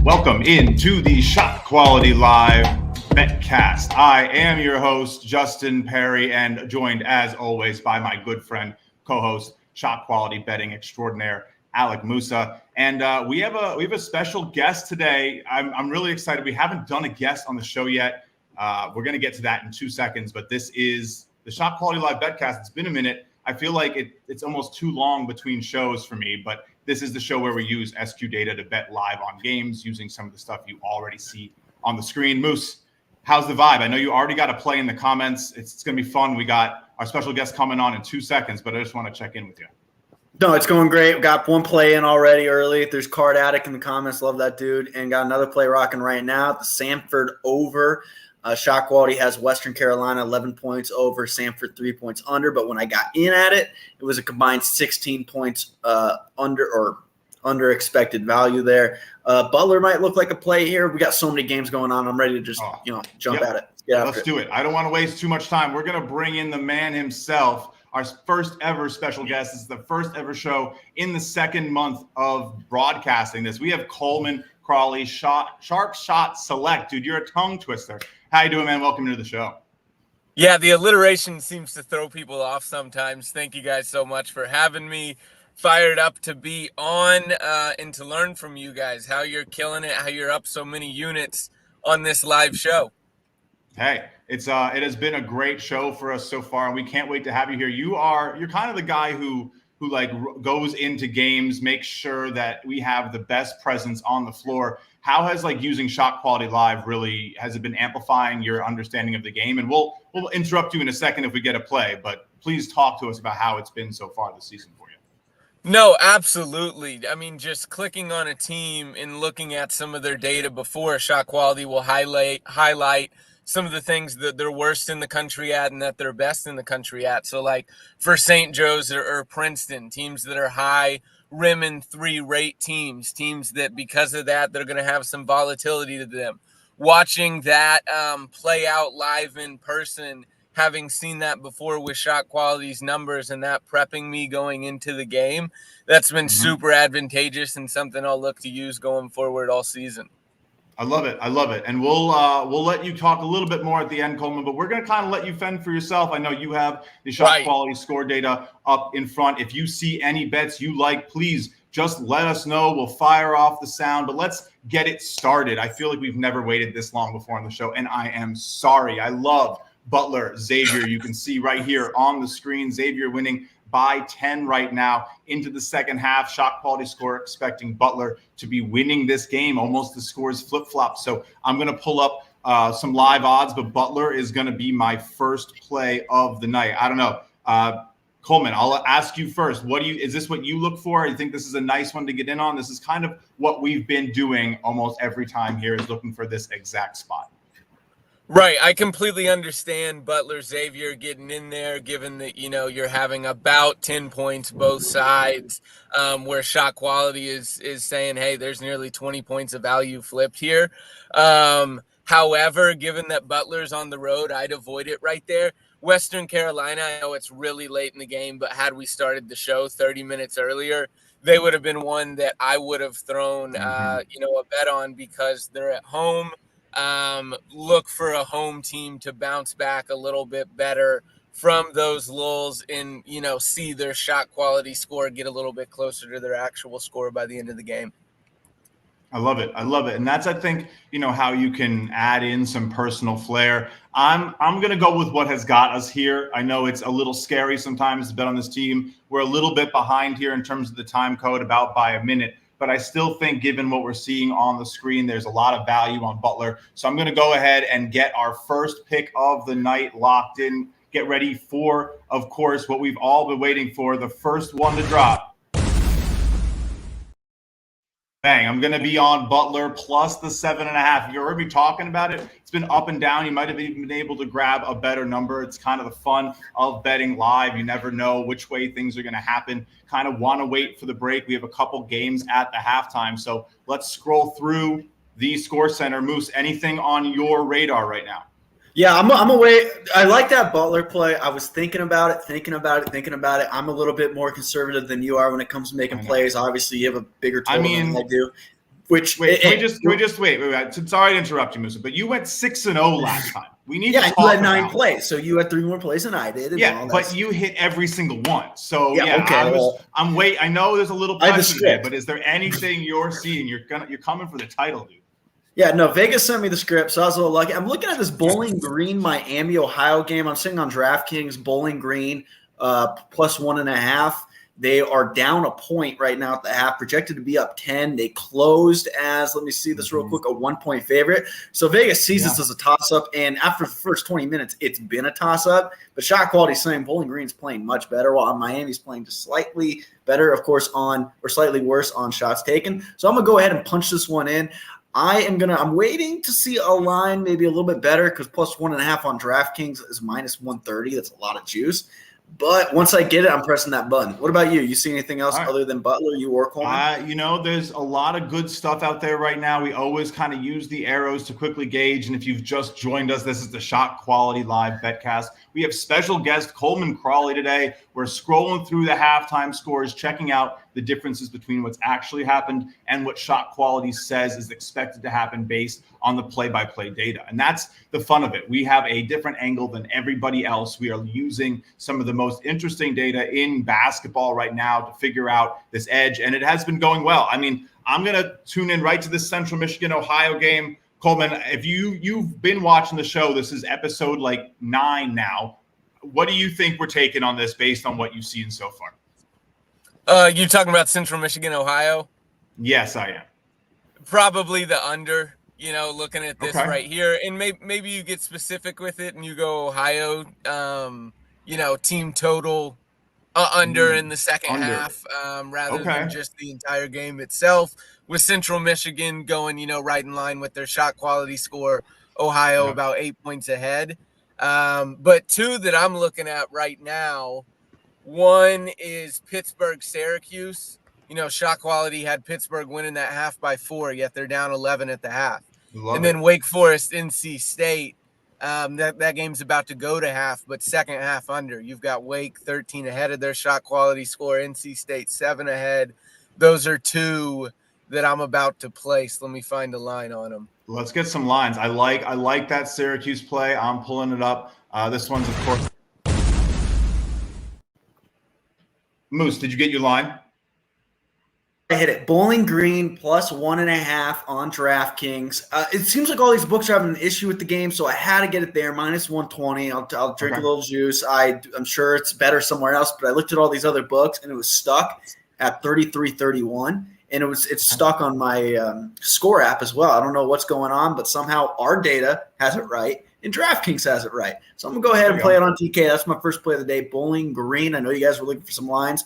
Welcome into the ShotQuality Live BetCast. I am your host, Justin Perry, and joined as always by my good friend, co-host, ShotQuality betting extraordinaire, Alec Musa. And we have a special guest today. I'm really excited. We haven't done a guest on the show yet. We're going to get to that in 2 seconds, but this is the ShotQuality Live BetCast. It's been a minute. I feel like it's almost too long between shows for me, but this is the show where we use SQ data to bet live on games using some of the stuff you already see on the screen. Moose, how's the vibe? I know you already got a play in the comments. It's going to be fun. We got our special guest coming on in 2 seconds, but I just want to check in with you. No, it's going great. We got one play in already early. There's Card Addict in the comments. Love that dude. And got another play rocking right now. The Samford over. ShotQuality has Western Carolina 11 points over, Samford 3 points under. But when I got in at it, it was a combined 16 points under expected value there. Butler might look like a play here. We got so many games going on. I'm ready to just jump at it. Let's do it. I don't want to waste too much time. We're going to bring in the man himself. Our first ever special guest. This is the first ever show in the second month of broadcasting this. We have Coleman Crawley, Sharp Shot Select. Dude, you're a tongue twister. How you doing, man? Welcome to the show. Yeah, the alliteration seems to throw people off sometimes. Thank you guys so much for having me. Fired up to be on and to learn from you guys how you're killing it, how you're up so many units on this live show. Hey, it has been a great show for us so far, and we can't wait to have you here. You're kind of the guy who like goes into games, makes sure that we have the best presence on the floor. How has like using ShotQuality Live really, has it been amplifying your understanding of the game? And we'll interrupt you in a second if we get a play, but please talk to us about how it's been so far this season for you. No, absolutely. I mean, just clicking on a team and looking at some of their data before, ShotQuality will highlight some of the things that they're worst in the country at and that they're best in the country at. So like for St. Joe's or Princeton, teams that are high rim and 3 rate teams that because of that, they're going to have some volatility to them. Watching that play out live in person, having seen that before with ShotQuality's numbers and that prepping me going into the game, that's been super advantageous and something I'll look to use going forward all season. I love it. And we'll let you talk a little bit more at the end, Coleman, but we're going to kind of let you fend for yourself. I know you have the ShotQuality score data up in front. If you see any bets you like, please just let us know. We'll fire off the sound, but let's get it started. I feel like we've never waited this long before on the show, and I am sorry. I love Butler Xavier. You can see right here on the screen, Xavier winning by 10 right now into the second half. ShotQuality Score expecting Butler to be winning this game. Almost the scores flip-flop. So I'm going to pull up some live odds, but Butler is going to be my first play of the night. I don't know. Coleman, I'll ask you first. Is this what you look for? You think this is a nice one to get in on? This is kind of what we've been doing almost every time here, is looking for this exact spot. Right. I completely understand Butler Xavier getting in there, given that, you're having about 10 points both sides, where ShotQuality is saying, hey, there's nearly 20 points of value flipped here. However, given that Butler's on the road, I'd avoid it right there. Western Carolina, I know it's really late in the game, but had we started the show 30 minutes earlier, they would have been one that I would have thrown, a bet on because they're at home. Look for a home team to bounce back a little bit better from those lulls and, see their ShotQuality score get a little bit closer to their actual score by the end of the game. I love it. And that's, I think, how you can add in some personal flair. I'm going to go with what has got us here. I know it's a little scary sometimes to bet on this team. We're a little bit behind here in terms of the time code, about by a minute. But I still think, given what we're seeing on the screen, there's a lot of value on Butler. So I'm going to go ahead and get our first pick of the night locked in. Get ready for, of course, what we've all been waiting for, the first one to drop. Bang, I'm going to be on Butler plus the 7.5. You heard me talking about it. It's been up and down. You might have even been able to grab a better number. It's kind of the fun of betting live. You never know which way things are going to happen. Kind of want to wait for the break. We have a couple games at the halftime. So let's scroll through the Score Center. Moose, anything on your radar right now? Yeah, I'm away. I like that Butler play. I was thinking about it. I'm a little bit more conservative than you are when it comes to making plays. Obviously, you have a bigger total than I do. Which can we just wait? Sorry to interrupt you, Musa, but you went 6-0 last time. We need to talk you had 9 about plays, so you had 3 more plays than I did. And but you hit every single one. So okay. I'm wait. I know there's a little I had the pressure today, script. but is there anything you're seeing? You're coming for the title, dude. Yeah, no, Vegas sent me the script, so I was a little lucky. I'm looking at this Bowling Green Miami Ohio game. I'm sitting on DraftKings Bowling Green plus 1.5. They are down a point right now at the half, projected to be up 10. They closed as, let me see this real quick, a 1-point favorite. So Vegas sees this as a toss-up, and after the first 20 minutes, it's been a toss-up. But ShotQuality saying Bowling Green's playing much better, while Miami's playing just slightly better, of course, or slightly worse on shots taken. So I'm going to go ahead and punch this one in. I'm waiting to see a line maybe a little bit better because plus 1.5 on DraftKings is minus 130. That's a lot of juice. But once I get it, I'm pressing that button. What about you? You see anything else other than Butler, you or Coleman? There's a lot of good stuff out there right now. We always kind of use the arrows to quickly gauge. And if you've just joined us, this is the ShotQuality Live BetCast. We have special guest Coleman Crawley today. We're scrolling through the halftime scores, checking out the differences between what's actually happened and what ShotQuality says is expected to happen based on the play-by-play data. And that's the fun of it. We have a different angle than everybody else. We are using some of the most interesting data in basketball right now to figure out this edge, and it has been going well. I mean, I'm going to tune in right to this Central Michigan-Ohio game. Coleman, if you've been watching the show, this is episode 9 now. What do you think we're taking on this based on what you've seen so far? You talking about Central Michigan, Ohio? Yes, I am. Probably the under, looking at this right here. And maybe you get specific with it and you go Ohio, team total under in the second half rather than just the entire game itself. With Central Michigan going, right in line with their ShotQuality score, Ohio about 8 points ahead. But two that I'm looking at right now, one is Pittsburgh-Syracuse. ShotQuality had Pittsburgh winning that half by 4, yet they're down 11 at the half. Then Wake Forest-NC State. That game's about to go to half, but second half under. You've got Wake 13 ahead of their ShotQuality score, NC State 7 ahead. Those are two that I'm about to place. Let me find a line on them. Let's get some lines. I like that Syracuse play. I'm pulling it up. This one's, of course. Moose, did you get your line? I hit it. Bowling Green plus 1.5 on DraftKings. It seems like all these books are having an issue with the game, so I had to get it there, minus 120. I'll drink a little juice. I'm sure it's better somewhere else, but I looked at all these other books, and it was stuck at 33-31, and it's stuck on my score app as well. I don't know what's going on, but somehow our data has it right, and DraftKings has it right. So I'm going to go ahead and play it on TK. That's my first play of the day, Bowling Green. I know you guys were looking for some lines.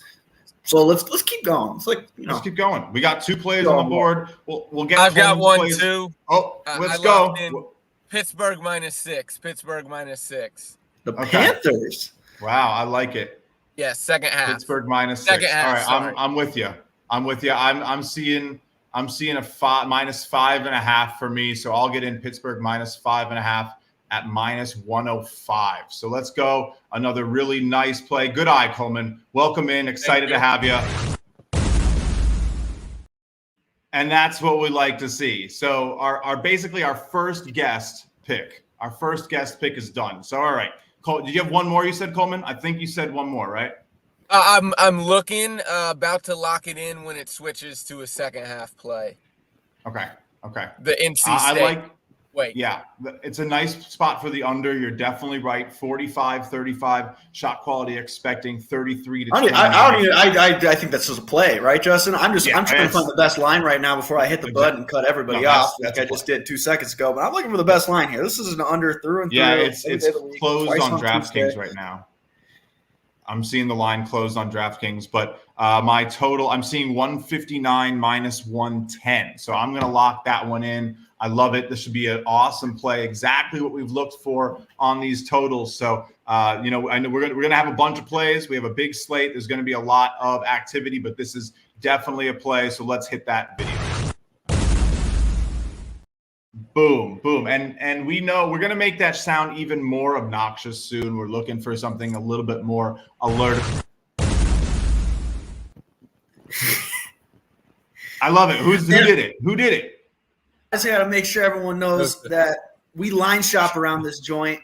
So let's keep going. Let's keep going. We got 2 plays on the board. We'll get. I've got one too. Oh, let's go. Pittsburgh -6. Pittsburgh -6. The Panthers. Wow, I like it. Yeah, second half. Pittsburgh -6. Second half, all right, I'm with you. I'm seeing a -5.5 for me. So I'll get in Pittsburgh -5.5 at -105. So let's go. Another really nice play. Good eye, Coleman. Welcome in. Excited to have you. And that's what we like to see. So our first guest pick. Our first guest pick is done. So all right. Cole, did you have one more you said, Coleman? I think you said one more, right? I'm looking, about to lock it in when it switches to a second half play. Okay. The NC State. Yeah, it's a nice spot for the under. You're definitely right. 45-35. ShotQuality expecting 33 to 20. I think that's just a play, right, Justin? I'm trying to find the best line right now before I hit the button and cut everybody off, like I just did 2 seconds ago. But I'm looking for the best line here. This is an under through and through. Yeah, it's closed on DraftKings right now. I'm seeing the line closed on DraftKings, but my total, I'm seeing 159 -110. So I'm going to lock that one in. I love it. This should be an awesome play. Exactly what we've looked for on these totals. So, I know we're going to have a bunch of plays. We have a big slate. There's going to be a lot of activity, but this is definitely a play. So let's hit that video. Boom, boom. And we know we're going to make that sound even more obnoxious soon. We're looking for something a little bit more alert. I love it. Who did it? Who did it? I just got to make sure everyone knows that we line shop around this joint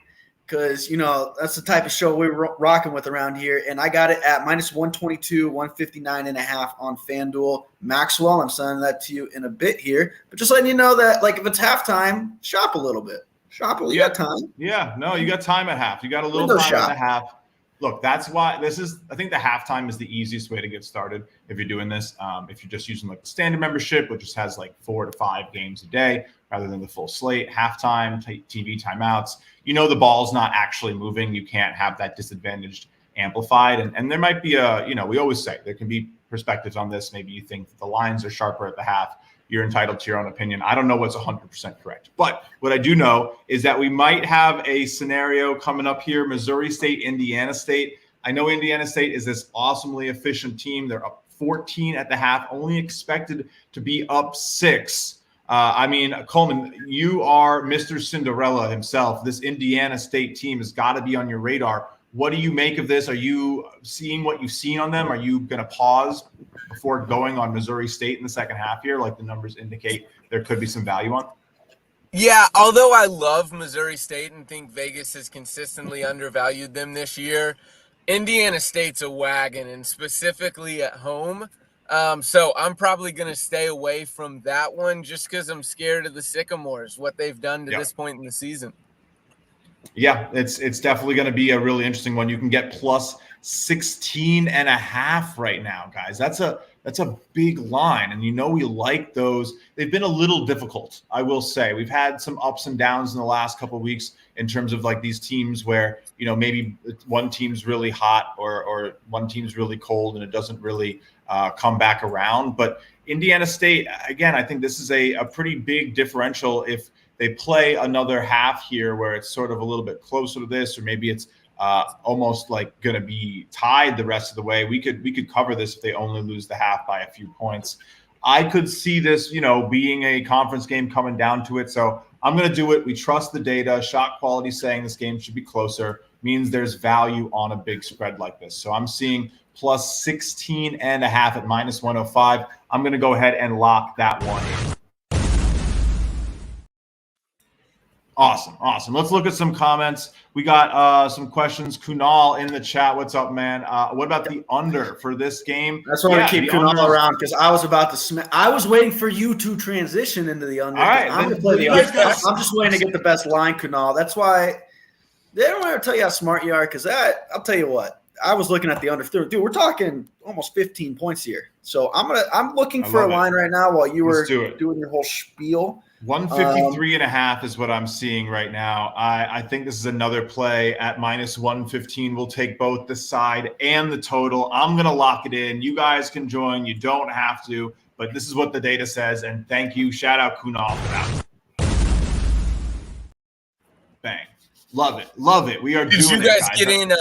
because, that's the type of show we're rocking with around here. And I got it at minus 122, 159.5 on FanDuel. Maxwell, I'm sending that to you in a bit here. But just letting you know that, like, if it's halftime, shop a little bit. Shop a little. You got time. Yeah, no, you got time at half. You got a little time at the half. Look, that's why I think the halftime is the easiest way to get started if you're doing this. If you're just using like the standard membership, which just has like 4 to 5 games a day rather than the full slate, halftime, TV timeouts, the ball's not actually moving. You can't have that disadvantaged amplified. And there might be we always say there can be perspectives on this. Maybe you think that the lines are sharper at the half. You're entitled to your own opinion. I don't know what's 100% correct. But what I do know is that we might have a scenario coming up here, Missouri State, Indiana State. I know Indiana State is this awesomely efficient team. They're up 14 at the half, only expected to be up 6. Coleman, you are Mr. Cinderella himself. This Indiana State team has got to be on your radar. What do you make of this? Are you seeing what you've seen on them? Are you going to pause before going on Missouri State in the second half here, like the numbers indicate there could be some value on? Yeah, although I love Missouri State and think Vegas has consistently undervalued them this year, Indiana State's a wagon, and specifically at home. So I'm probably going to stay away from that one just because I'm scared of the Sycamores, what they've done to this point in the season. Yeah, it's definitely going to be a really interesting one. You can get plus 16.5 right now, guys. That's a big line, and we like those. They've been a little difficult, I will say. We've had some ups and downs in the last couple of weeks in terms of like these teams where maybe one team's really hot or one team's really cold, and it doesn't really come back around. But Indiana State, again, I think this is a pretty big differential if they play another half here where it's sort of a little bit closer to this, or maybe it's almost like going to be tied the rest of the way. We could cover this if they only lose the half by a few points. I could see this, being a conference game coming down to it. So I'm going to do it. We trust the data. ShotQuality saying this game should be closer means there's value on a big spread like this. So I'm seeing plus 16.5 at minus 105. I'm going to go ahead and lock that one in. Awesome. Let's look at some comments. We got some questions. Kunal in the chat. What's up, man? What about the under for this game? That's why I keep Kunal around because I was about to I was waiting for you to transition into the under. All right, I'm going to play the under. I'm just waiting to get the best line, Kunal. That's why they don't ever tell you how smart you are because I'll tell you what. I was looking at the under. Dude, we're talking almost 15 points here. So I'm looking for a line right now while you were doing your whole spiel. 153.5 is what I'm seeing right now. I think this is another play at minus 115. We'll take both the side and the total. I'm going to lock it in. You guys can join. You don't have to, but this is what the data says. And thank you. Shout out Kunal for that. Bang. Love it. We are doing it, guys. Did you guys get in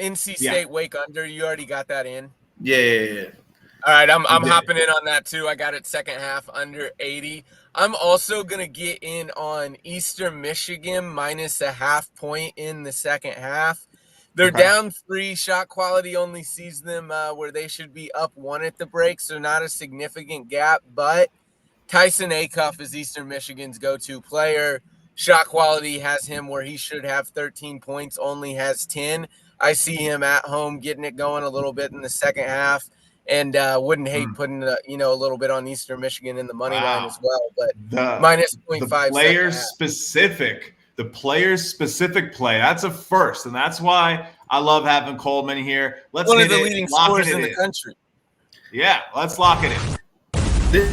NC State Wake under? You already got that in? Yeah. All right, I'm hopping in on that too. I got it second half under 80. I'm also going to get in on Eastern Michigan minus a half point in the second half. They're down 3. ShotQuality only sees them where they should be up 1 at the break, so not a significant gap. But Tyson Acuff is Eastern Michigan's go-to player. ShotQuality has him where he should have 13 points, only has 10. I see him at home getting it going a little bit in the second half. And wouldn't hate putting a little bit on Eastern Michigan in the money line as well, but minus 0.5. The players specific play. That's a first, and that's why I love having Coleman here. Let's one of the leading scorers in the country. Yeah, let's lock it in.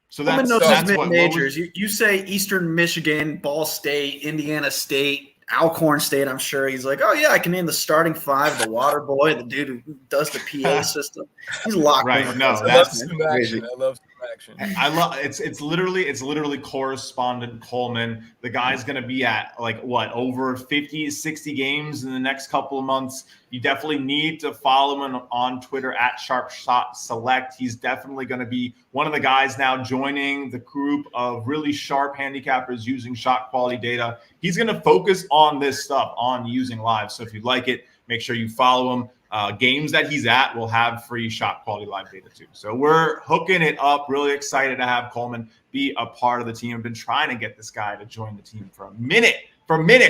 So that's what majors. You say Eastern Michigan, Ball State, Indiana State. Alcorn State, I'm sure he's like, oh yeah, I can name the starting 5, the water boy, the dude who does the PA system. He's locked. Right? No, that's crazy. I love action. I love it's literally correspondent Coleman. The guy's going to be at over 50, 60 games in the next couple of months. You definitely need to follow him on Twitter at SharpShotSelect. He's definitely going to be one of the guys now joining the group of really sharp handicappers using shot quality data. He's going to focus on this stuff, on using live. So if you like it, make sure you follow him. games that he's at will have free shot quality live data too. So we're hooking it up. Really excited to have Coleman be a part of the team. I've been trying to get this guy to join the team for a minute.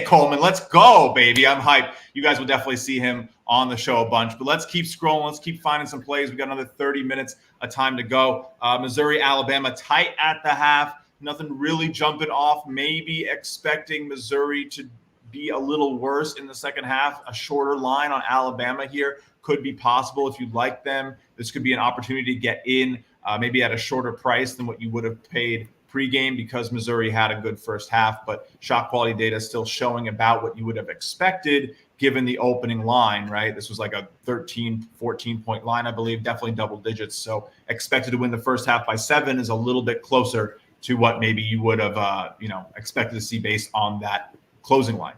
Coleman. Let's go, baby. I'm hyped. You guys will definitely see him on the show a bunch. But let's keep scrolling. Let's keep finding some plays. We got another 30 minutes of time to go. Missouri, Alabama, tight at the half. Nothing really jumping off. Maybe expecting Missouri to be a little worse in the second half. A shorter line on Alabama here could be possible if you like them. This could be an opportunity to get in maybe at a shorter price than what you would have paid pregame because Missouri had a good first half, but shot quality data is still showing about what you would have expected given the opening line, right? This was like a 13, 14-point line, I believe, definitely double digits. So expected to win the first half by 7 is a little bit closer to what maybe you would have, expected to see based on that closing line.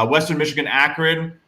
Western Michigan, Akron,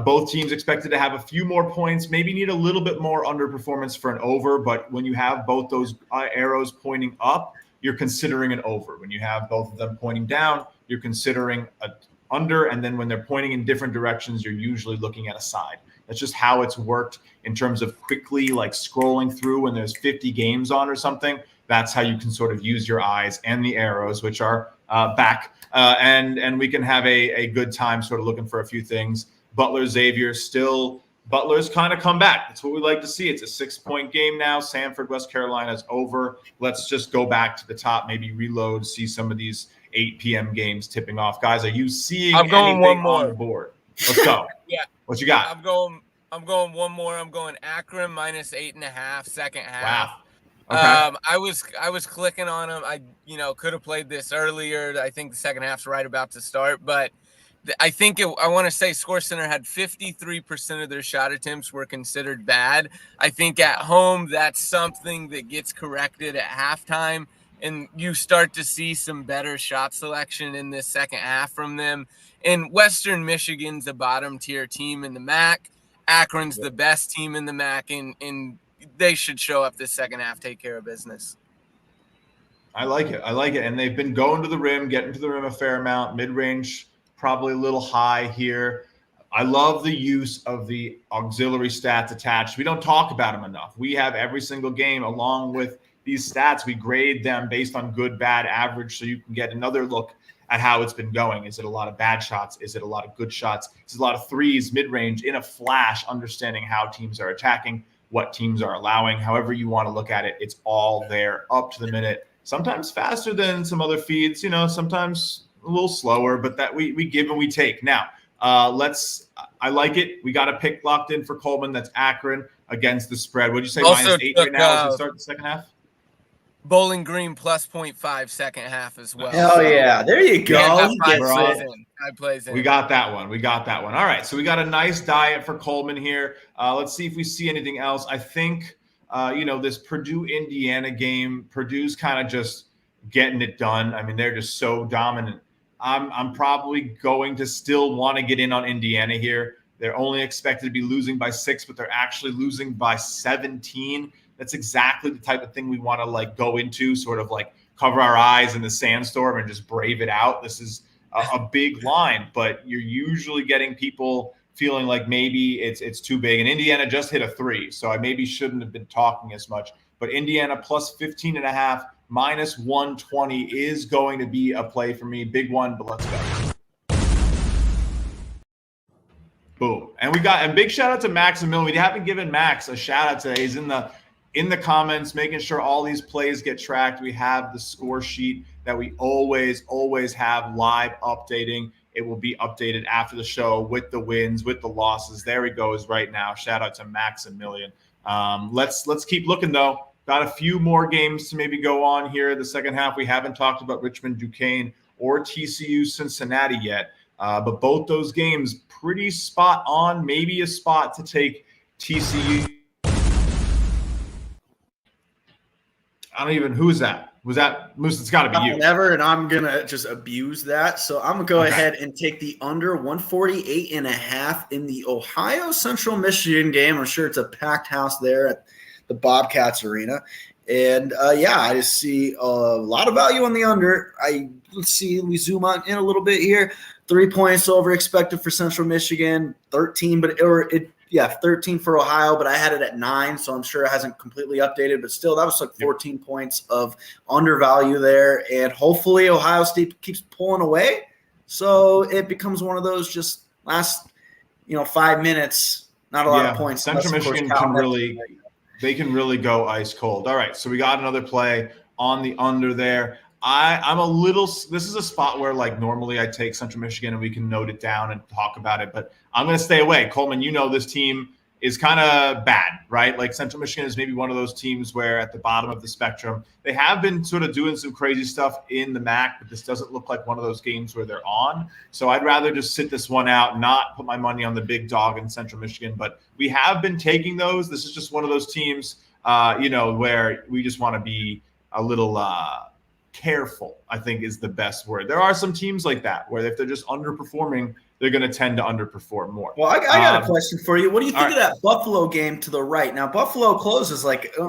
both teams expected to have a few more points, maybe need a little bit more underperformance for an over, but when you have both those arrows pointing up, you're considering an over. When you have both of them pointing down, you're considering a under, and then when they're pointing in different directions, you're usually looking at a side. That's just how it's worked in terms of quickly like scrolling through when there's 50 games on or something. That's how you can sort of use your eyes and the arrows, which are back, and we can have a good time sort of looking for a few things. Butler, Xavier, still Butler's kind of come back. That's what we like to see. It's a 6-point game now. Sanford, West Carolina's over. Let's just go back to the top, maybe reload, see some of these 8 p.m. games tipping off. Guys, are you seeing anything on the board? Let's go. Yeah. What you got? I'm going one more. I'm going Akron minus 8.5 second half. Wow. Okay. I was clicking on them. I could have played this earlier. I think the second half's right about to start, but I think I want to say Score Center had 53% of their shot attempts were considered bad. I think at home that's something that gets corrected at halftime, and you start to see some better shot selection in this second half from them. And Western Michigan's a bottom tier team in the MAC. Akron's the best team in the MAC, and they should show up this second half, take care of business. I like it. And they've been going to the rim, getting to the rim a fair amount, mid-range, probably a little high here. I love the use of the auxiliary stats attached. We don't talk about them enough. We have every single game along with these stats. We grade them based on good, bad, average, so you can get another look at how it's been going. Is it a lot of bad shots? Is it a lot of good shots? Is it a lot of threes, mid-range, in a flash, understanding how teams are attacking, what teams are allowing, however you want to look at it. It's all there up to the minute, sometimes faster than some other feeds, sometimes a little slower, but that we give and we take. Now, I like it. We got a pick locked in for Coleman. That's Akron against the spread. What'd you say? Also -8 right now as we start the second half? Bowling Green plus 0.5 second half as well. Hell yeah. There you go. I plays in. We got that one. All right. So we got a nice diet for Coleman here. Let's see if we see anything else. I think, this Purdue-Indiana game, Purdue's kind of just getting it done. I mean, they're just so dominant. I'm probably going to still want to get in on Indiana here. They're only expected to be losing by 6, but they're actually losing by 17. That's exactly the type of thing we want to go into, sort of cover our eyes in the sandstorm and just brave it out. This is a big line, but you're usually getting people feeling like maybe it's too big. And Indiana just hit a 3, so I maybe shouldn't have been talking as much. But Indiana plus 15.5, minus 120 is going to be a play for me. Big one, but let's go. Boom. And big shout out to Maximilian. We haven't given Max a shout out today. He's in the comments, making sure all these plays get tracked. We have the score sheet that we always have live updating. It will be updated after the show with the wins, with the losses. There he goes right now. Shout out to Maximilian. Let's keep looking though. Got a few more games to maybe go on here. The second half, we haven't talked about Richmond, Duquesne, or TCU, Cincinnati yet. But both those games pretty spot on. Maybe a spot to take TCU. Who is that? Was that Moose? It's got to be you. Never, and I'm going to just abuse that. So I'm going to go ahead and take the under 148.5 in the Ohio Central Michigan game. I'm sure it's a packed house there at the Bobcats Arena. And, I just see a lot of value on the under. Let's see, we zoom on in a little bit here. 3 points over expected for Central Michigan, 13, but it 13 for Ohio, but I had it at 9, so I'm sure it hasn't completely updated. But still, that was like 14 points of undervalue there, and hopefully Ohio State keeps pulling away, so it becomes one of those just last 5 minutes, not a lot of points. Central Michigan can really go ice cold. All right, so we got another play on the under there. I'm a little – this is a spot where, like, normally I take Central Michigan and we can note it down and talk about it, but I'm going to stay away. Coleman, this team is kind of bad, right? Like, Central Michigan is maybe one of those teams where at the bottom of the spectrum, they have been sort of doing some crazy stuff in the MAC, but this doesn't look like one of those games where they're on. So I'd rather just sit this one out, not put my money on the big dog in Central Michigan, but we have been taking those. This is just one of those teams, where we just want to be a little careful, I think is the best word. There are some teams like that where if they're just underperforming, they're going to tend to underperform more. Well, I got a question for you. What do you think of that Buffalo game to the right? Now, Buffalo closes like a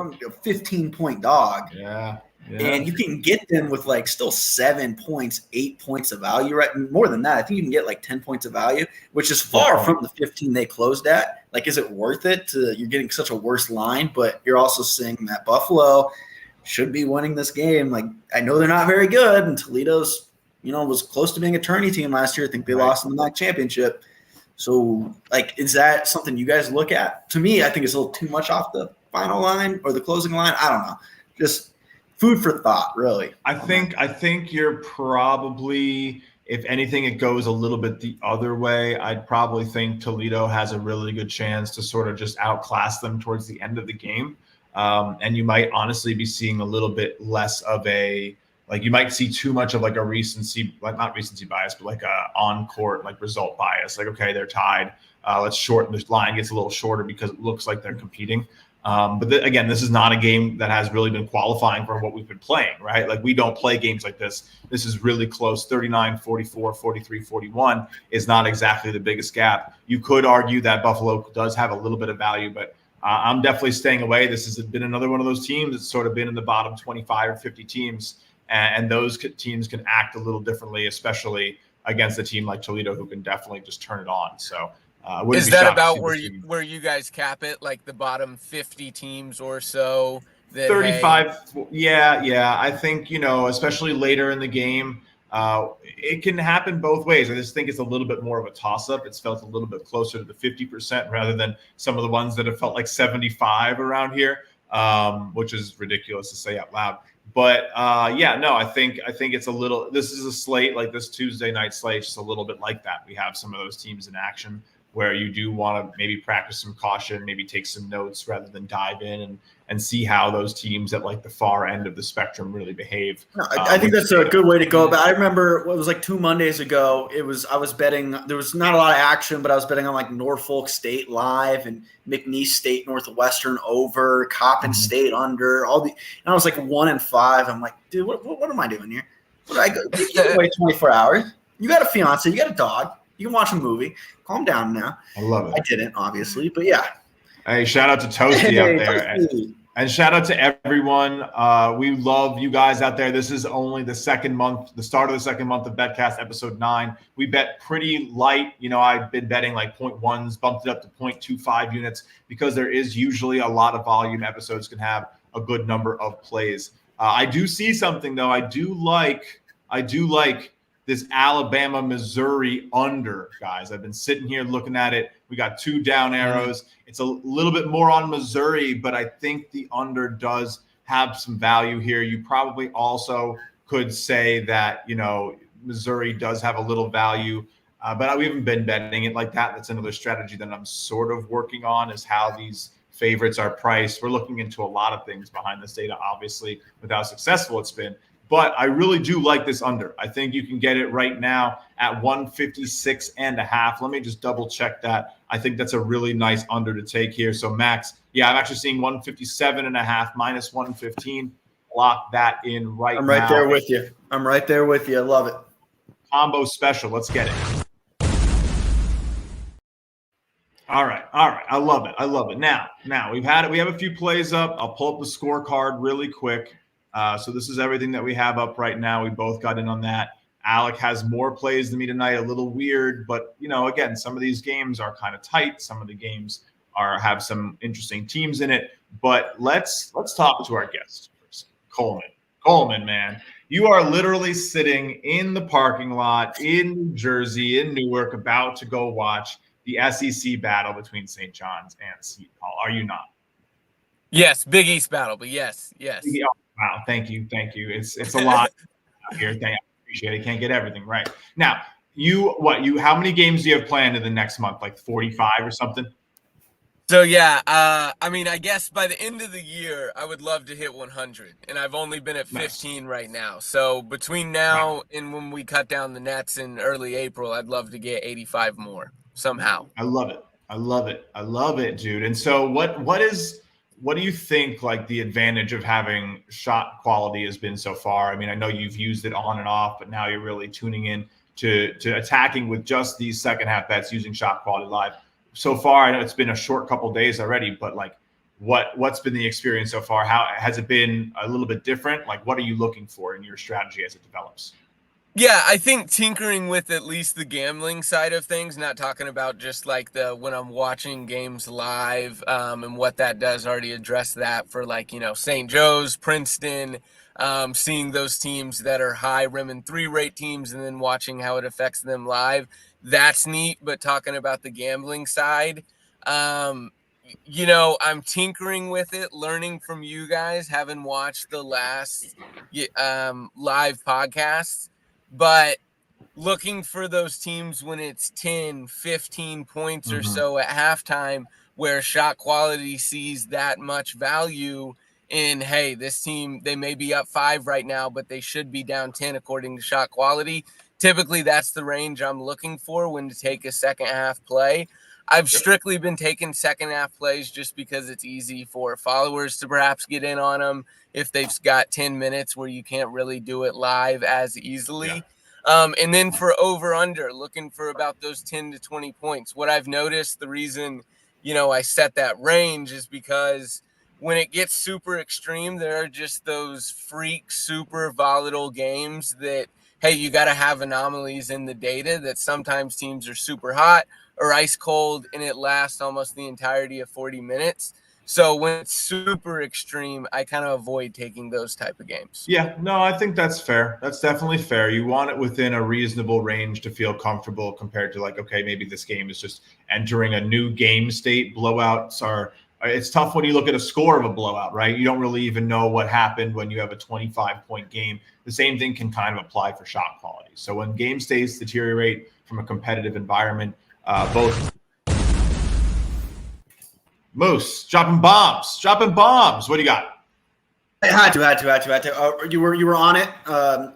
15-point dog. Yeah. And you can get them with like still 7 points, 8 points of value, right? More than that. I think you can get like 10 points of value, which is far from the 15 they closed at. Like, is it worth it you're getting such a worse line, but you're also seeing that Buffalo should be winning this game. Like, I know they're not very good, and Toledo's, was close to being a tourney team last year. I think they lost in the MAC championship. So, like, is that something you guys look at? To me, I think it's a little too much off the final line or the closing line. I don't know. Just food for thought, really. I think you're probably, if anything, it goes a little bit the other way. I'd probably think Toledo has a really good chance to sort of just outclass them towards the end of the game. And you might honestly be seeing a little bit less of you might see too much of like a recency, like not recency bias, but like a on-court like result bias. Like, okay, they're tied. Let's shorten the line, gets a little shorter because it looks like they're competing. But again, this is not a game that has really been qualifying for what we've been playing, right? Like, we don't play games like this. This is really close. 39, 44, 43, 41 is not exactly the biggest gap. You could argue that Buffalo does have a little bit of value, but I'm definitely staying away. This has been another one of those teams that's sort of been in the bottom 25 or 50 teams, and those teams can act a little differently, especially against a team like Toledo, who can definitely just turn it on. So is that about where you guys cap it, like the bottom 50 teams or so? 35. Yeah. I think, especially later in the game, it can happen both ways. I just think it's a little bit more of a toss-up. It's felt a little bit closer to the 50% rather than some of the ones that have felt like 75 around here, which is ridiculous to say out loud. But I think it's a little. This is a slate, like this Tuesday night slate, just a little bit like that. We have some of those teams in action where you do want to maybe practice some caution, maybe take some notes rather than dive in and see how those teams at like the far end of the spectrum really behave. No, I think that's a good way to go about it. I remember it was like 2 Mondays ago. I was betting, there was not a lot of action, but I was betting on like Norfolk State live and McNeese State Northwestern over, Coppin State under, and I was like 1-5. I'm like, dude, what am I doing here? What do I go? You can't wait 24 hours. You got a fiance, you got a dog, you can watch a movie. Calm down now. I love it. I didn't, obviously, but yeah. Hey, shout out to Toasty out there. And shout out to everyone. We love you guys out there. This is only the second month, the start of the second month of BetCast, episode 9. We bet pretty light. I've been betting like 0.1s, bumped it up to 0.25 units because there is usually a lot of volume. Episodes can have a good number of plays. I do see something, though. I do like this Alabama-Missouri under, guys. I've been sitting here looking at it. We got 2 down arrows. It's a little bit more on Missouri, but I think the under does have some value here. You probably also could say that, Missouri does have a little value, but we haven't been betting it like that. That's another strategy that I'm sort of working on, is how these favorites are priced. We're looking into a lot of things behind this data, obviously, with how successful it's been. But I really do like this under. I think you can get it right now at 156.5. Let me just double check that. I think that's a really nice under to take here. So Max, I'm actually seeing 157.5 minus 115. Lock that in right now. I'm right there with you. I love it. Combo special. Let's get it. All right. I love it. Now we have a few plays up. I'll pull up the scorecard really quick. So this is everything that we have up right now. We both got in on that. Alec has more plays than me tonight, a little weird, but again, some of these games are kind of tight. Some of the games have some interesting teams in it. But let's talk to our guest first. Coleman, man, you are literally sitting in the parking lot in New Jersey, in Newark, about to go watch the SEC battle between St. John's and Seton Hall. Are you not? Yes, Big East battle, but yes. Oh, wow, thank you. It's a lot here. I appreciate it. Can't get everything right. Now, how many games do you have planned in the next month? Like 45 or something? So yeah, I mean, I guess by the end of the year, I would love to hit 100, and I've only been at 15 right now. So between now and when we cut down the nets in early April, I'd love to get 85 more somehow. I love it, dude. And so what do you think like the advantage of having shot quality has been so far? I mean, I know you've used it on and off, but now you're really tuning in to attacking with just these second half bets using ShotQuality Live. So far, I know it's been a short couple days already, but like what's been the experience so far? How has it been a little bit different? Like, what are you looking for in your strategy as it develops? Yeah, I think tinkering with at least the gambling side of things, not talking about just like when I'm watching games live and what that does, already address that for like, St. Joe's, Princeton, seeing those teams that are high rim and 3-rate teams and then watching how it affects them live. That's neat. But talking about the gambling side, I'm tinkering with it, learning from you guys, having watched the last live podcasts. But looking for those teams when it's 10, 15 points or so at halftime where shot quality sees that much value in, hey, this team, they may be up 5 right now, but they should be down 10 according to shot quality. Typically, that's the range I'm looking for when to take a second half play. I've strictly been taking second half plays just because it's easy for followers to perhaps get in on them if they've got 10 minutes where you can't really do it live as easily. And then for over under, looking for about those 10 to 20 points. What I've noticed, the reason, I set that range is because when it gets super extreme, there are just those freak, super volatile games that, hey, you got to have anomalies in the data that sometimes teams are super hot or ice cold, and it lasts almost the entirety of 40 minutes. So when it's super extreme, I kind of avoid taking those type of games. Yeah, no, I think that's fair. That's definitely fair. You want it within a reasonable range to feel comfortable compared to like, okay, maybe this game is just entering a new game state. Blowouts it's tough when you look at a score of a blowout, right? You don't really even know what happened when you have a 25-point game. The same thing can kind of apply for shot quality. So when game states deteriorate from a competitive environment, both Moose dropping bombs. What do you got? I had to. You were on it.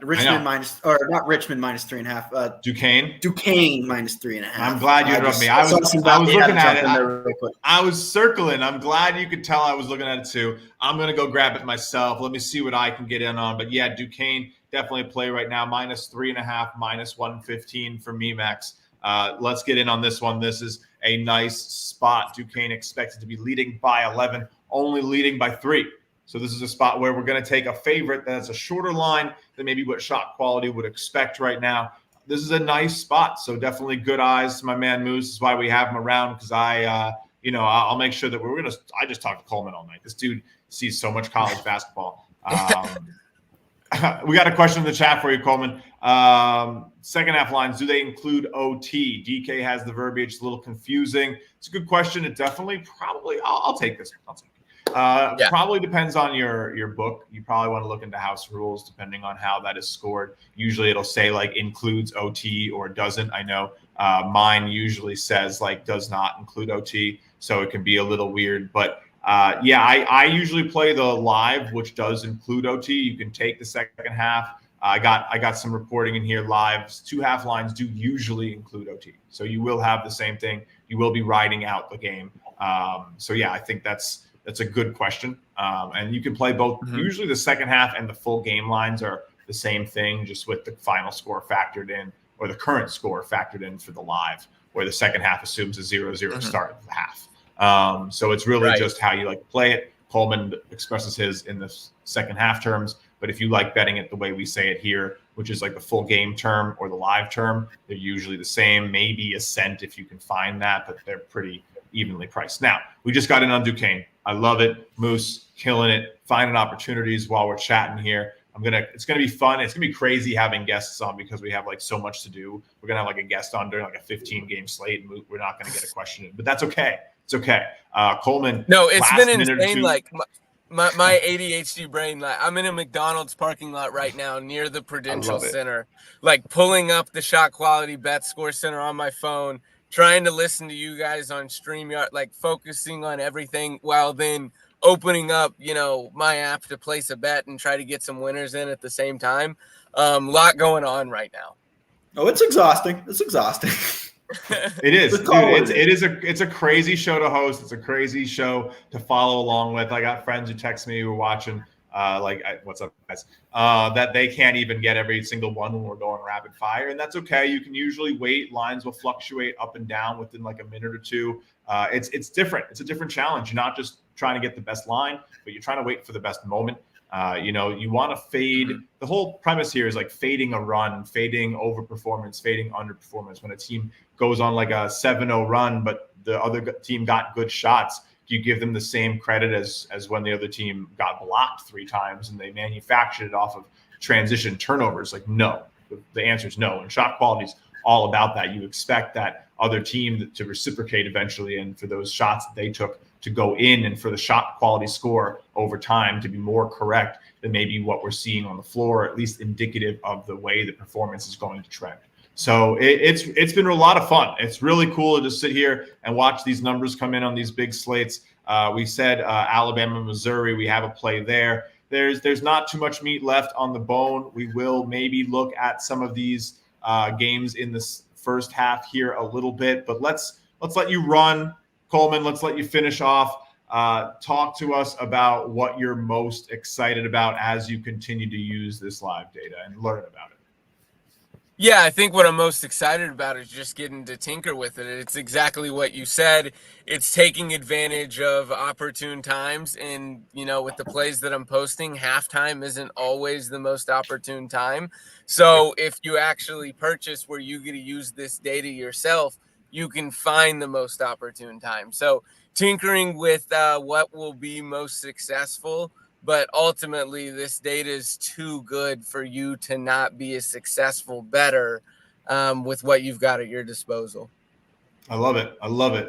Richmond minus, or not Richmond minus 3.5. Duquesne minus 3.5. I'm glad you interrupted me. I was looking at it. I was circling. I'm glad you could tell I was looking at it too. I'm gonna go grab it myself. Let me see what I can get in on. But yeah, Duquesne definitely a play right now. Minus 3.5, minus 115 for me, Max. Let's get in on this one. This is a nice spot. Duquesne expected to be leading by 11, only leading by 3. So this is a spot where we're going to take a favorite that's a shorter line than maybe what shot quality would expect right now. This is a nice spot. So definitely good eyes to my man Moose. This is why we have him around, because I'll make sure that I just talked to Coleman all night. This dude sees so much college basketball. We got a question in the chat for you, Coleman. Second half lines, do they include OT? DK has the verbiage. It's a little confusing. It's a good question. It definitely I'll take this. Probably depends on your book. You probably want to look into house rules depending on how that is scored. Usually it'll say like includes OT or doesn't. I know mine usually says like does not include OT. So it can be a little weird, but I usually play the live, which does include OT. You can take the second half. I got some reporting in here. Lives 2 half lines do usually include OT, so you will have the same thing. You will be riding out the game. I think that's a good question. And you can play both. Usually the second half and the full game lines are the same thing, just with the final score factored in, or the current score factored in for the live, where the second half assumes a 0-0 start of the half. So it's really just how you like to play it. Coleman expresses his in the second half terms, but if you like betting it the way we say it here, which is like the full game term or the live term. They're usually the same, maybe a cent if you can find that, but they're pretty evenly priced. Now, we just got in on Duquesne. I love it. Moose, killing it, finding opportunities while we're chatting here. It's gonna be fun. It's gonna be crazy having guests on because we have like so much to do. We're gonna have like a guest on during like a 15-game slate, and we're not gonna get a question in, but that's okay. It's okay. Coleman. No, it's been insane. Like my ADHD brain, like I'm in a McDonald's parking lot right now near the Prudential Center, like pulling up the ShotQuality Bet Score Center on my phone, trying to listen to you guys on StreamYard, like focusing on everything while then opening up, my app to place a bet and try to get some winners in at the same time. Lot going on right now. Oh, it's exhausting. It's exhausting. It is, dude. It's a crazy show to host. It's a crazy show to follow along with. I got friends who text me who are watching, what's up, guys? That they can't even get every single one when we're going rapid fire, and that's okay. You can usually wait. Lines will fluctuate up and down within like a minute or two. It's different. It's a different challenge. You're not just trying to get the best line, but you're trying to wait for the best moment. You want to fade. The whole premise here is like fading a run, fading overperformance, fading underperformance. When a team goes on like a 7-0 run, but the other team got good shots, do you give them the same credit as when the other team got blocked 3 times and they manufactured it off of transition turnovers? Like, no. The answer is no. And ShotQuality is all about that. You expect that other team to reciprocate eventually, and for those shots that they took to go in, and for the shot quality score over time to be more correct than maybe what we're seeing on the floor, or at least indicative of the way the performance is going to trend. So it's been a lot of fun. It's really cool to just sit here and watch these numbers come in on these big slates. We said Alabama, Missouri, we have a play there. There's not too much meat left on the bone. We will maybe look at some of these games in this first half here a little bit, but let's let you run, Coleman. Let's let you finish off. Talk to us about what you're most excited about as you continue to use this live data and learn about it. Yeah, I think what I'm most excited about is just getting to tinker with it. It's exactly what you said. It's taking advantage of opportune times. And, with the plays that I'm posting, halftime isn't always the most opportune time. So if you actually purchase where you get to use this data yourself, you can find the most opportune time. So tinkering with what will be most successful. But ultimately, this data is too good for you to not be a successful bettor with what you've got at your disposal. I love it.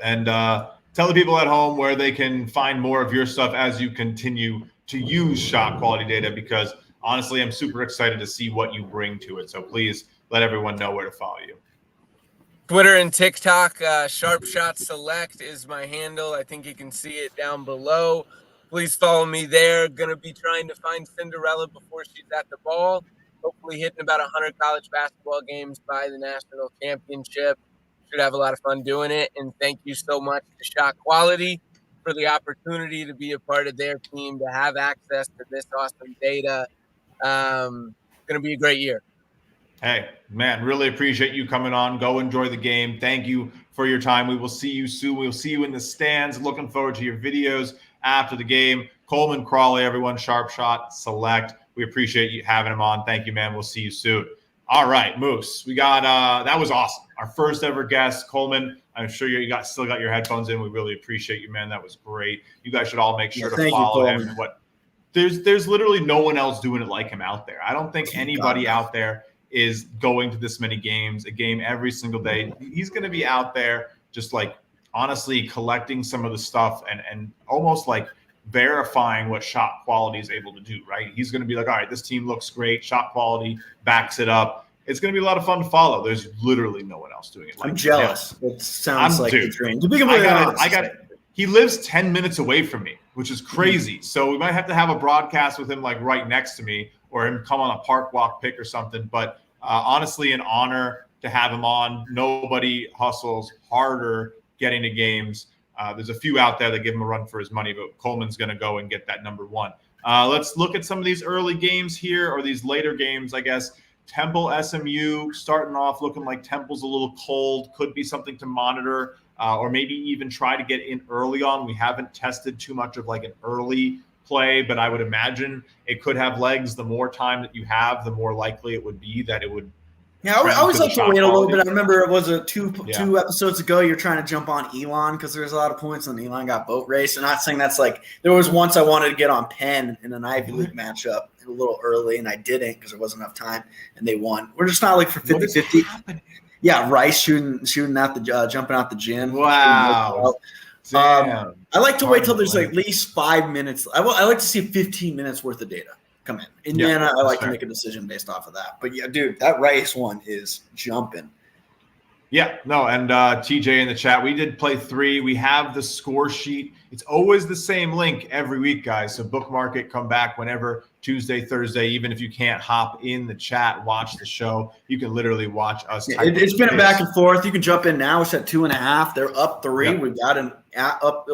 And tell the people at home where they can find more of your stuff as you continue to use ShotQuality data, because honestly, I'm super excited to see what you bring to it. So please let everyone know where to follow you. Twitter and TikTok, Sharp Shot Select is my handle. I think you can see it down below. Please follow me there. Going to be trying to find Cinderella before she's at the ball. Hopefully hitting about 100 college basketball games by the national championship. Should have a lot of fun doing it. And thank you so much to ShotQuality for the opportunity to be a part of their team, to have access to this awesome data. Going to be a great year. Hey, man, really appreciate you coming on. Go enjoy the game. Thank you for your time. We will see you soon. We'll see you in the stands. Looking forward to your videos after the game. Coleman Crawley, everyone, Sharp Shot Select. We appreciate you having him on. Thank you, man. We'll see you soon. All right, Moose. We got that was awesome. Our first ever guest, Coleman. I'm sure you still got your headphones in. We really appreciate you, man. That was great. You guys should all make sure to follow him. And there's literally no one else doing it like him out there. I don't think anybody out there is going to this many games, a game every single day. He's going to be out there just like honestly collecting some of the stuff and almost like verifying what ShotQuality is able to do, right? He's going to be like, all right, this team looks great. ShotQuality backs it up. It's going to be a lot of fun to follow. There's literally no one else doing it. I'm jealous. It sounds like a dream. To be completely honest, I got it. He lives 10 minutes away from me, which is crazy. So we might have to have a broadcast with him like right next to me, or him come on a park walk pick or something. But honestly, an honor to have him on. Nobody hustles harder getting to games. There's a few out there that give him a run for his money, but Coleman's going to go and get that number one. Let's look at some of these early games here, or these later games, I guess. Temple, SMU, starting off looking like Temple's a little cold. Could be something to monitor, or maybe even try to get in early on. We haven't tested too much of like an early play, but I would imagine it could have legs. The more time that you have, the more likely it would be that it would. Yeah, I always like to wait a little bit. I remember it was two episodes ago. You're trying to jump on Elon because there's a lot of points, and Elon got boat race. I'm not saying that's like there was once I wanted to get on Penn in an Ivy League matchup a little early, and I didn't because there wasn't enough time, and they won. We're just not like for 50-50. Yeah, Rice shooting out the jumping out the gym. Wow. I like to wait till there's at least 5 minutes. I like to see 15 minutes worth of data come in. And then I like to make a decision based off of that. But yeah, dude, that Rice one is jumping. Yeah, no, and TJ in the chat, we did play 3. We have the score sheet. It's always the same link every week, guys. So bookmark it, come back whenever, Tuesday, Thursday. Even if you can't hop in the chat, watch the show. You can literally watch us. It's been a back and forth. You can jump in now. It's at 2.5. They're up 3. Yep. We got an up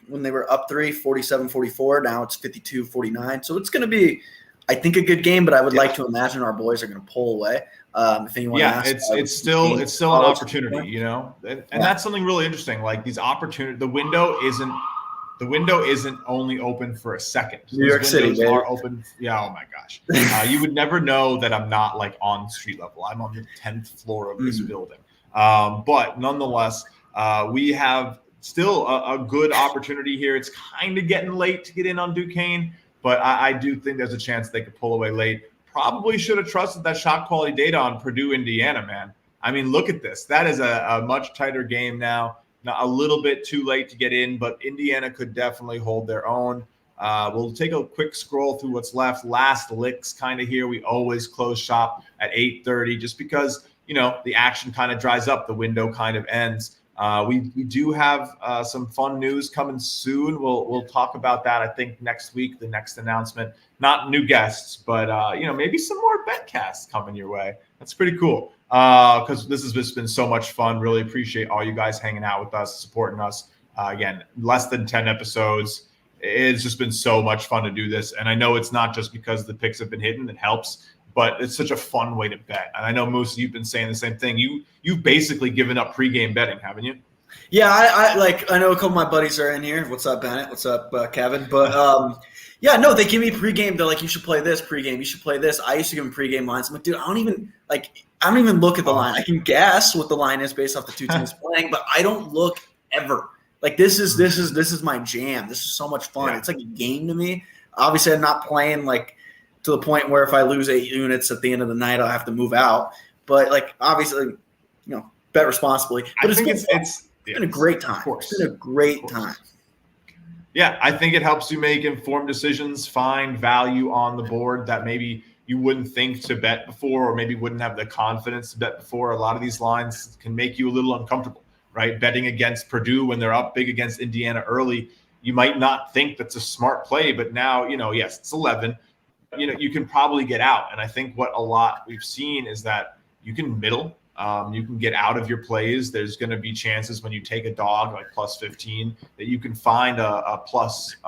when they were up 3, 47-44. Now it's 52-49. So it's going to be, I think, a good game. But I would like to imagine our boys are going to pull away. If anyone asks, it's still an opportunity, you know, and that's something really interesting. Like these opportunities, the window isn't only open for a second. New York City are open. Yeah. Oh my gosh. You would never know that I'm not like on street level. I'm on the 10th floor of this building. But nonetheless, we have still a good opportunity here. It's kind of getting late to get in on Duquesne, but I do think there's a chance they could pull away late. Probably should have trusted that shot quality data on Purdue, Indiana, man. I mean, look at this. That is a much tighter game now. Not a little bit too late to get in, but Indiana could definitely hold their own. We'll take a quick scroll through what's left. Last licks kind of here. We always close shop at 8:30 just because, you know, the action kind of dries up. The window kind of ends. We do have some fun news coming soon. We'll talk about that, I think, next week, the next announcement. Not new guests, but, you know, maybe some more BetCasts coming your way. That's pretty cool because this has just been so much fun. Really appreciate all you guys hanging out with us, supporting us. Again, less than 10 episodes. It's just been so much fun to do this. And I know it's not just because the picks have been hidden. It helps. But it's such a fun way to bet. And I know, Moose, you've been saying the same thing. You've basically given up pregame betting, haven't you? Yeah, I know a couple of my buddies are in here. What's up, Bennett? What's up, Kevin? But yeah, no, they give me pregame. They're like, you should play this pregame. You should play this. I used to give them pregame lines. I'm like, dude, I don't even look at the line. I can guess what the line is based off the two teams playing, but I don't look ever. Like this is my jam. This is so much fun. Yeah. It's like a game to me. Obviously, I'm not playing like to the point where if I lose 8 units at the end of the night, I'll have to move out. But like obviously, you know, bet responsibly. But it's been a great time. It's been a great time. Yeah, I think it helps you make informed decisions, find value on the board that maybe you wouldn't think to bet before, or maybe wouldn't have the confidence to bet before. A lot of these lines can make you a little uncomfortable, right? Betting against Purdue when they're up big against Indiana early, you might not think that's a smart play, but now, you know, yes, it's 11. You know, you can probably get out. And I think what a lot we've seen is that you can middle. You can get out of your plays. There's going to be chances when you take a dog like plus 15 that you can find a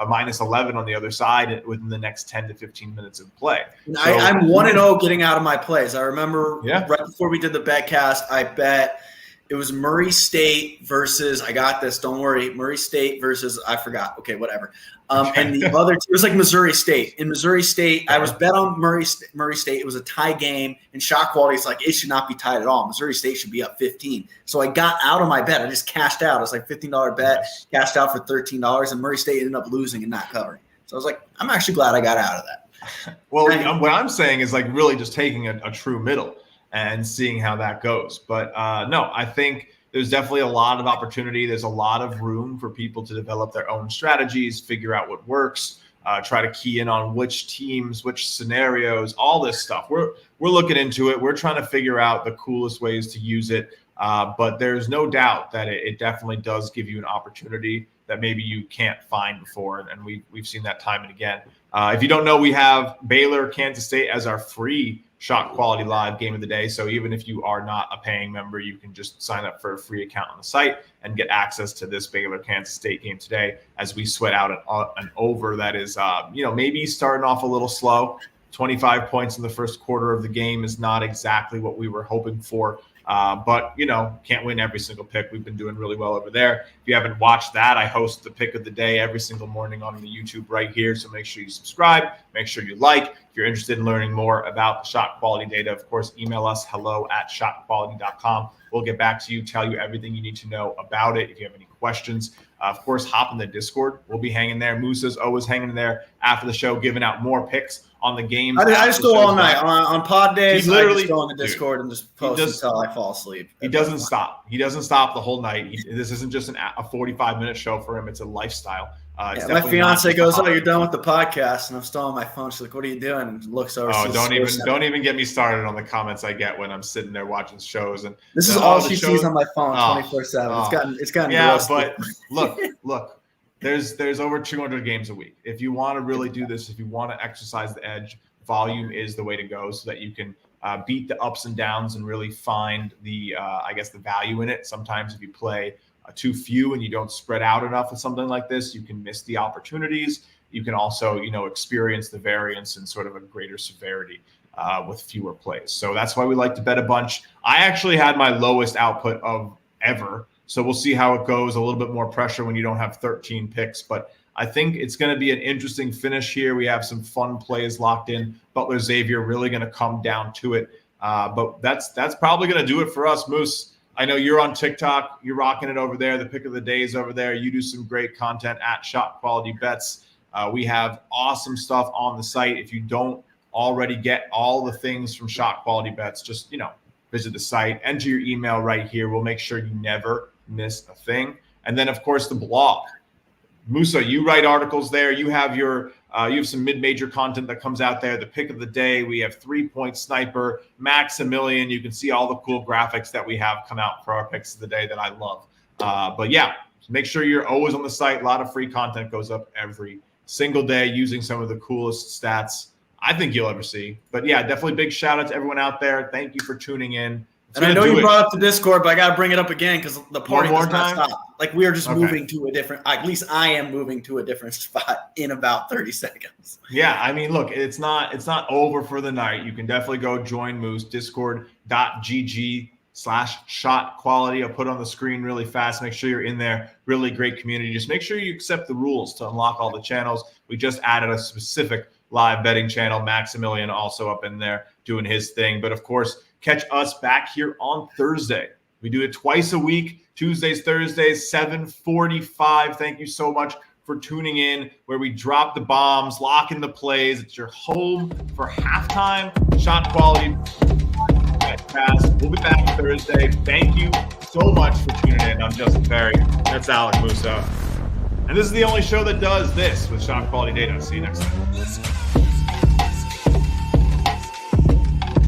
minus 11 on the other side within the next 10 to 15 minutes of play. So, I'm 1-0 getting out of my plays. I remember right before we did the BetCast, I bet it was Murray State versus, I got this, don't worry, Murray State versus, I forgot. Okay, whatever. And the other two, it was like Missouri State. In Missouri State, I was bet on Murray State. It was a tie game, and ShotQuality is like, it should not be tied at all. Missouri State should be up 15. So I got out of my bet. I just cashed out. It was like $15 bet, cashed out for $13, and Murray State ended up losing and not covering. So I was like, I'm actually glad I got out of that. Well, what I'm saying is like really just taking a true middle and seeing how that goes. But no, I think there's definitely a lot of opportunity. There's a lot of room for people to develop their own strategies, figure out what works, try to key in on which teams, which scenarios, all this stuff. We're looking into it. We're trying to figure out the coolest ways to use it. But there's no doubt that it definitely does give you an opportunity that maybe you can't find before. And we've seen that time and again. If you don't know, we have Baylor, Kansas State as our free ShotQuality Live game of the day. So even if you are not a paying member, you can just sign up for a free account on the site and get access to this Baylor Kansas State game today as we sweat out an over that is, maybe starting off a little slow. 25 points in the first quarter of the game is not exactly what we were hoping for. But, can't win every single pick. We've been doing really well over there. If you haven't watched that, I host the pick of the day every single morning on the YouTube right here. So make sure you subscribe. Make sure you like. If you're interested in learning more about the shot quality data, of course, email us hello@shotquality.com. We'll get back to you, tell you everything you need to know about it. If you have any questions, of course, hop in the Discord. We'll be hanging there. Musa's always hanging there after the show, giving out more picks on the games. I just go all night on pod days. I just go on the Discord and just post until I fall asleep. He doesn't stop. He doesn't stop the whole night. This isn't just a 45-minute show for him. It's a lifestyle. My fiance goes, "Oh, you're done with the podcast," and I'm still on my phone. She's like, "What are you doing?" And looks over. Oh, don't even get me started on the comments I get when I'm sitting there watching shows. And this is all she sees on my phone, 24/7. It's gotten gross. But look. There's over 200 games a week. If you want to really do this, if you want to exercise the edge, volume is the way to go, so that you can beat the ups and downs and really find the the value in it. Sometimes if you play too few and you don't spread out enough with something like this, you can miss the opportunities. You can also experience the variance and sort of a greater severity with fewer plays. So that's why we like to bet a bunch. I actually had my lowest output of ever. So we'll see how it goes. A little bit more pressure when you don't have 13 picks, but I think it's going to be an interesting finish here. We have some fun plays locked in. Butler Xavier really going to come down to it. But that's probably going to do it for us, Moose. I know you're on TikTok. You're rocking it over there. The pick of the day is over there. You do some great content at Shot Quality Bets. We have awesome stuff on the site. If you don't already get all the things from Shot Quality Bets, just visit the site, enter your email right here. We'll make sure you never miss a thing. And then, of course, the blog. Musa, you write articles there. You have you have some mid-major content that comes out there. The pick of the day, we have 3-point sniper, Maximilian. You can see all the cool graphics that we have come out for our picks of the day that I love. But yeah, make sure you're always on the site. A lot of free content goes up every single day using some of the coolest stats I think you'll ever see. But yeah, definitely big shout out to everyone out there. Thank you for tuning in. And I know you brought up the Discord, but I got to bring it up again because the party does not stop. Like, we are just moving to a different – at least I am moving to a different spot in about 30 seconds. Yeah, I mean, look, it's not over for the night. You can definitely go join Moose, discord.gg/shotquality. I'll put it on the screen really fast. Make sure you're in there. Really great community. Just make sure you accept the rules to unlock all the channels. We just added a specific live betting channel. Maximilian also up in there doing his thing. But, of course – catch us back here on Thursday. We do it twice a week, Tuesdays, Thursdays, 7:45. Thank you so much for tuning in, where we drop the bombs, lock in the plays. It's your home for halftime shot quality. We'll be back Thursday. Thank you so much for tuning in. I'm Justin Ferry. That's Alec Musa. And this is the only show that does this with shot quality data. See you next time.